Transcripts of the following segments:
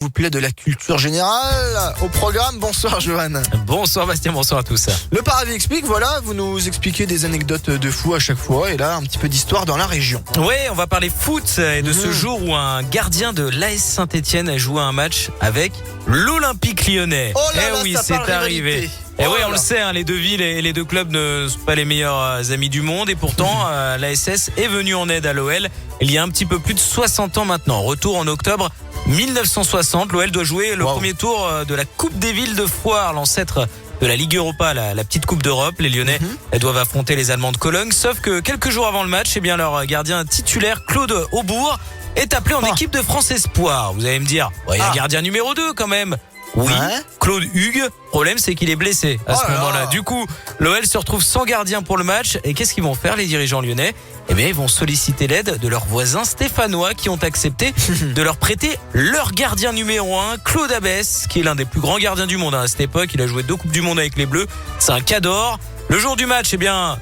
Vous plaît de la culture générale au programme. Bonsoir Johan. Bonsoir Bastien, bonsoir à tous. Le Paravis explique, voilà, vous nous expliquez des anecdotes de fou à chaque fois et là un petit peu d'histoire dans la région. Ouais, on va parler foot et de ce jour où un gardien de l'AS Saint-Etienne a joué un match avec l'Olympique Lyonnais. Oh là là, oui, ça c'est parle arrivé. rivalité. Et Oh oui, là on le là. sait, les deux villes et les deux clubs ne sont pas les meilleurs amis du monde. Et pourtant, l'ASS est venue en aide à l'OL il y a un petit peu plus de 60 ans maintenant. Retour en octobre 1960. L'OL doit jouer le premier tour de la Coupe des villes de Foire, l'ancêtre de la Ligue Europa, la petite Coupe d'Europe. Les Lyonnais doivent affronter les Allemands de Cologne. Sauf que quelques jours avant le match, leur gardien titulaire, Claude Aubourg, est appelé en équipe de France Espoir. Vous allez me dire, il y a un gardien numéro 2 quand même. Oui, Claude Hugues. Problème, c'est qu'il est blessé à ce moment-là. Du coup, l'OL se retrouve sans gardien pour le match. Et qu'est-ce qu'ils vont faire, les dirigeants lyonnais? Eh bien, ils vont solliciter l'aide de leurs voisins stéphanois qui ont accepté de leur prêter leur gardien numéro 1, Claude Abès, qui est l'un des plus grands gardiens du monde à cette époque. Il a joué 2 Coupes du Monde avec les Bleus. C'est un cador. Le jour du match,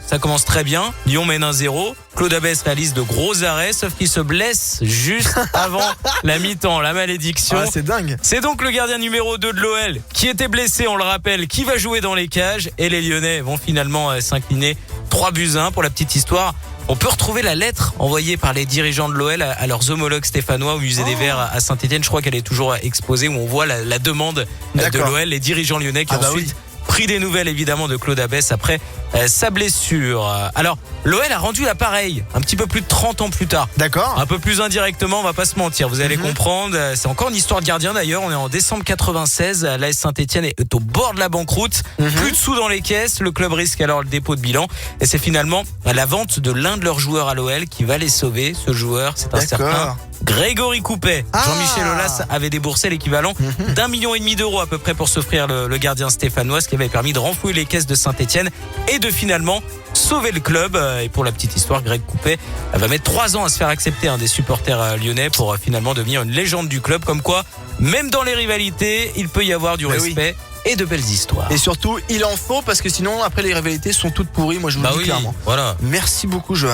ça commence très bien. Lyon mène 1-0. Claude Abès réalise de gros arrêts, sauf qu'il se blesse juste avant la mi-temps. La malédiction. C'est dingue. C'est donc le gardien numéro 2 de l'OL qui était blessé, on le rappelle, qui va jouer dans les cages. Et les Lyonnais vont finalement s'incliner 3-1 pour la petite histoire. On peut retrouver la lettre envoyée par les dirigeants de l'OL à leurs homologues stéphanois au musée des Verts à Saint-Etienne. Je crois qu'elle est toujours exposée où on voit la demande de l'OL, les dirigeants lyonnais qui ont ensuite pris des nouvelles évidemment de Claude Abès après sa blessure. Alors, l'OL a rendu l'appareil un petit peu plus de 30 ans plus tard. D'accord. Un peu plus indirectement, on va pas se mentir. Vous allez comprendre. C'est encore une histoire de gardien d'ailleurs. On est en décembre 96. L'AS Saint-Etienne est au bord de la banqueroute. Plus de sous dans les caisses. Le club risque alors le dépôt de bilan. Et c'est finalement la vente de l'un de leurs joueurs à l'OL qui va les sauver. Ce joueur, c'est un certain Grégory Coupet. Jean-Michel Aulas avait déboursé l'équivalent d'1,5 million d'euros à peu près pour s'offrir le gardien stéphanois, ce qui avait permis de renflouer les caisses de Saint-Etienne et de finalement sauver le club. Et pour la petite histoire, Greg Coupet va mettre 3 ans à se faire accepter des supporters lyonnais pour finalement devenir une légende du club. Comme quoi, même dans les rivalités, il peut y avoir du respect et de belles histoires. Et surtout, il en faut parce que sinon, après les rivalités sont toutes pourries. Moi, je vous le dis clairement. Voilà. Merci beaucoup, Johan.